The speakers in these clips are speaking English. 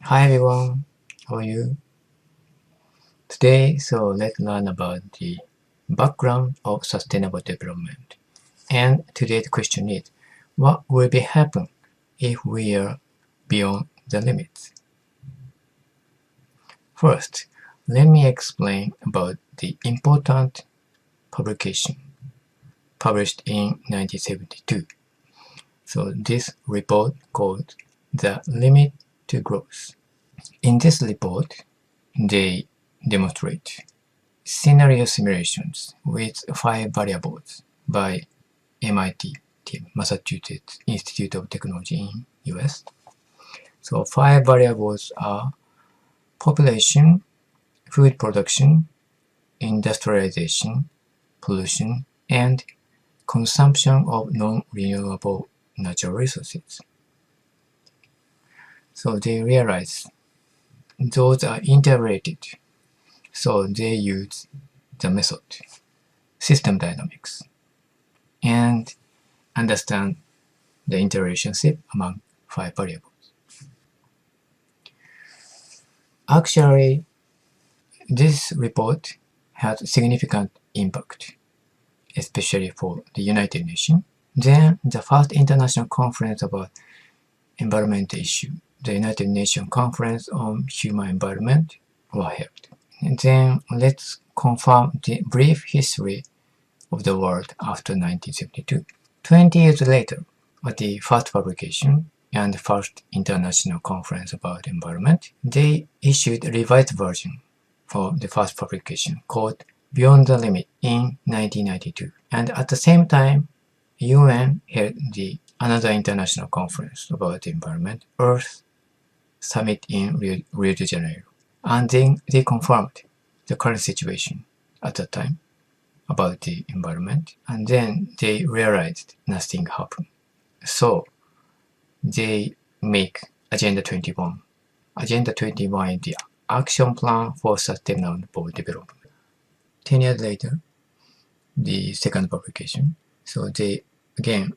Hi everyone, how are you? Today, let's learn about the background of sustainable development. And today's question is, what will be happen if we are beyond the limits? First, let me explain about the important publication published in 1972. So this report called The Limit to Growth. In this report, they demonstrate scenario simulations with 5 variables by MIT team, Massachusetts Institute of Technology in US. So 5 variables are population, food production, industrialization, pollution, and consumption of non-renewable natural resources. So they realize those are interrelated. So they use the method, system dynamics, and understand the interrelationship among 5 variables. Actually, this report had significant impact, especially for the United Nations. Then the first international conference about environmental issue, the United Nations Conference on Human Environment, were held. And then let's confirm the brief history of the world after 1972. 20 years later, at the first publication and first international conference about environment, they issued a revised version for the first publication called Beyond the Limit in 1992. And at the same time, UN held another international conference about the environment, Earth Summit in Rio de Janeiro. And then they confirmed the current situation at that time about the environment, and then they realized nothing happened. So they make Agenda 21. Agenda 21 is the action plan for sustainable development. 10 years later, the second publication. So they again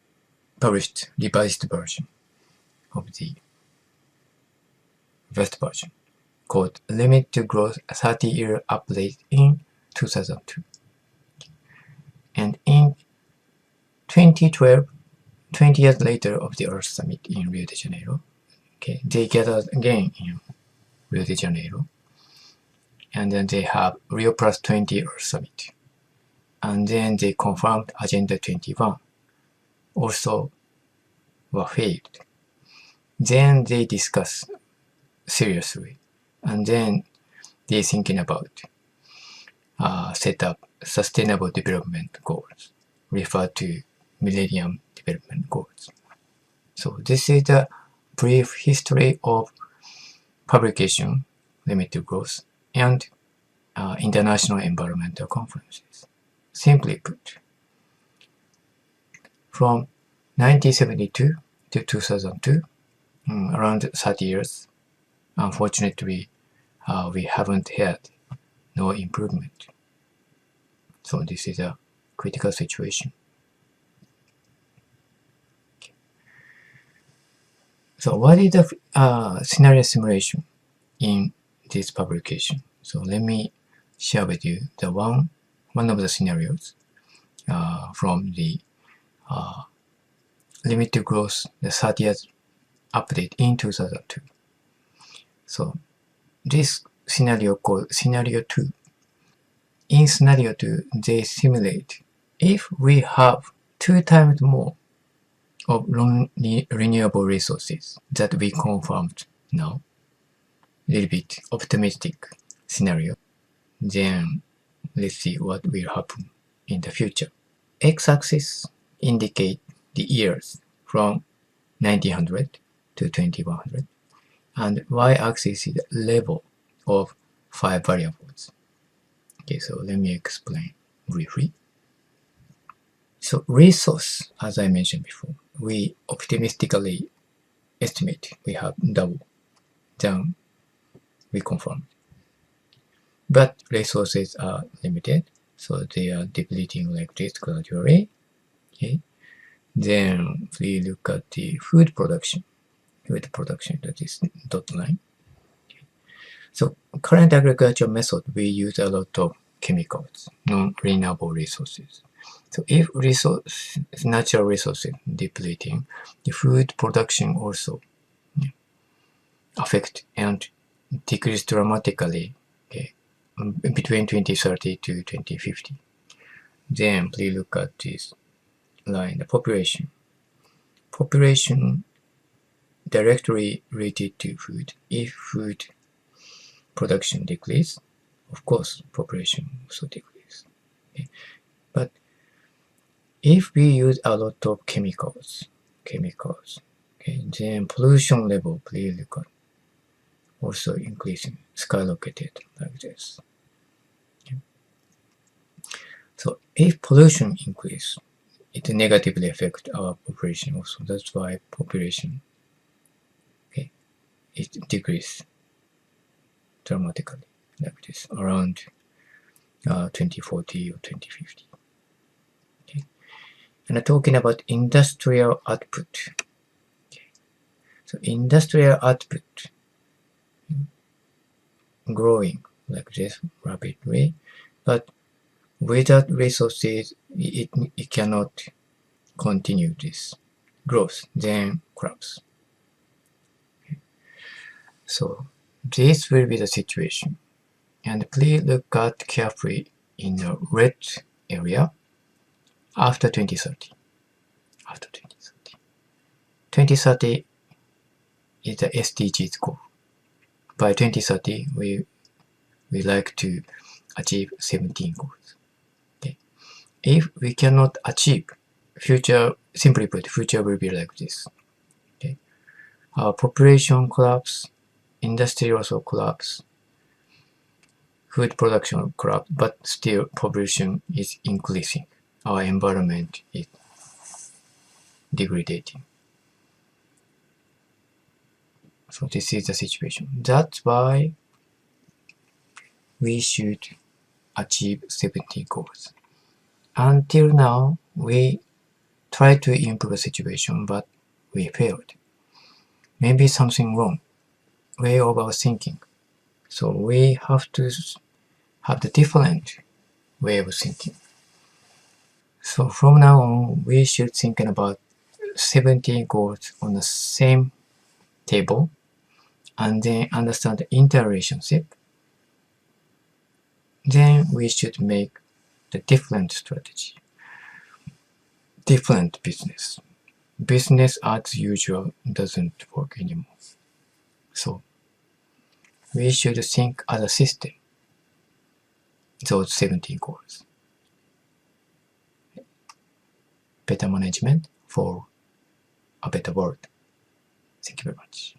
published revised version of the first version called Limit to Growth 30-year update in 2002. And in 2012, 20 years later of the Earth Summit in Rio de Janeiro, they gathered again in Rio de Janeiro, and then they have Rio Plus 20 Earth Summit. And then they confirmed Agenda 21, also were failed. Then they discuss seriously, and then they thinking about set up sustainable development goals, referred to Millennium Development Goals. So this is the brief history of publication, limit to growth, and international environmental conferences. Simply put, from 1972 to 2002, around 30 years, unfortunately, we haven't had no improvement. So this is a critical situation. So what is the scenario simulation in this publication? So let me share with you the one of the scenarios from the limit to growth, the 30th update in 2002. So this scenario called scenario 2. In scenario 2, they simulate if we have 2 times more of renewable resources that we confirmed now, a little bit optimistic scenario, then let's see what will happen in the future. X-axis indicate the years from 1900 to 2100, and y-axis is the level of 5 variables. Okay, so let me explain briefly. So resource, as I mentioned before, we optimistically estimate we have double, then we confirm. But resources are limited, so they are depleting like this gradually. Okay. Then we look at the food production, that is dot line. So current agriculture method, we use a lot of chemicals, non-renewable resources. So if natural resources depleting, the food production also affect and decrease dramatically, okay, between 2030 to 2050. Then please look at this line, the population. Population directly related to food. If food production decrease, of course, population also decrease. Okay. But if we use a lot of chemicals, okay, then pollution level, please look at, also increasing, skyrocketed like this. Okay. So if pollution increase, it negatively affect our population also. That's why population, okay, it decrease dramatically like this around 2040 or 2050. Okay. And talking about industrial output. Okay. So industrial output growing like this rapidly, but without resources, it cannot continue this growth, then collapse. Okay. So this will be the situation. And please look at carefully in the red area after 2030. After 2030. 2030 is the SDGs goal. By 2030, we like to achieve 17 goals. Okay. If we cannot achieve future, simply put, future will be like this. Okay. Our population collapse, industry also collapse, food production collapse, but still population is increasing. Our environment is degrading. So this is the situation. That's why we should achieve 70 goals. Until now, we tried to improve the situation, but we failed. Maybe something wrong, way of our thinking. So we have to have the different way of thinking. So from now on, we should think about 70 goals on the same table and then understand the interrelationship. Then we should make the different strategy, different business. Business as usual doesn't work anymore. So we should think as a system, those 17 goals. Better management for a better world. Thank you very much.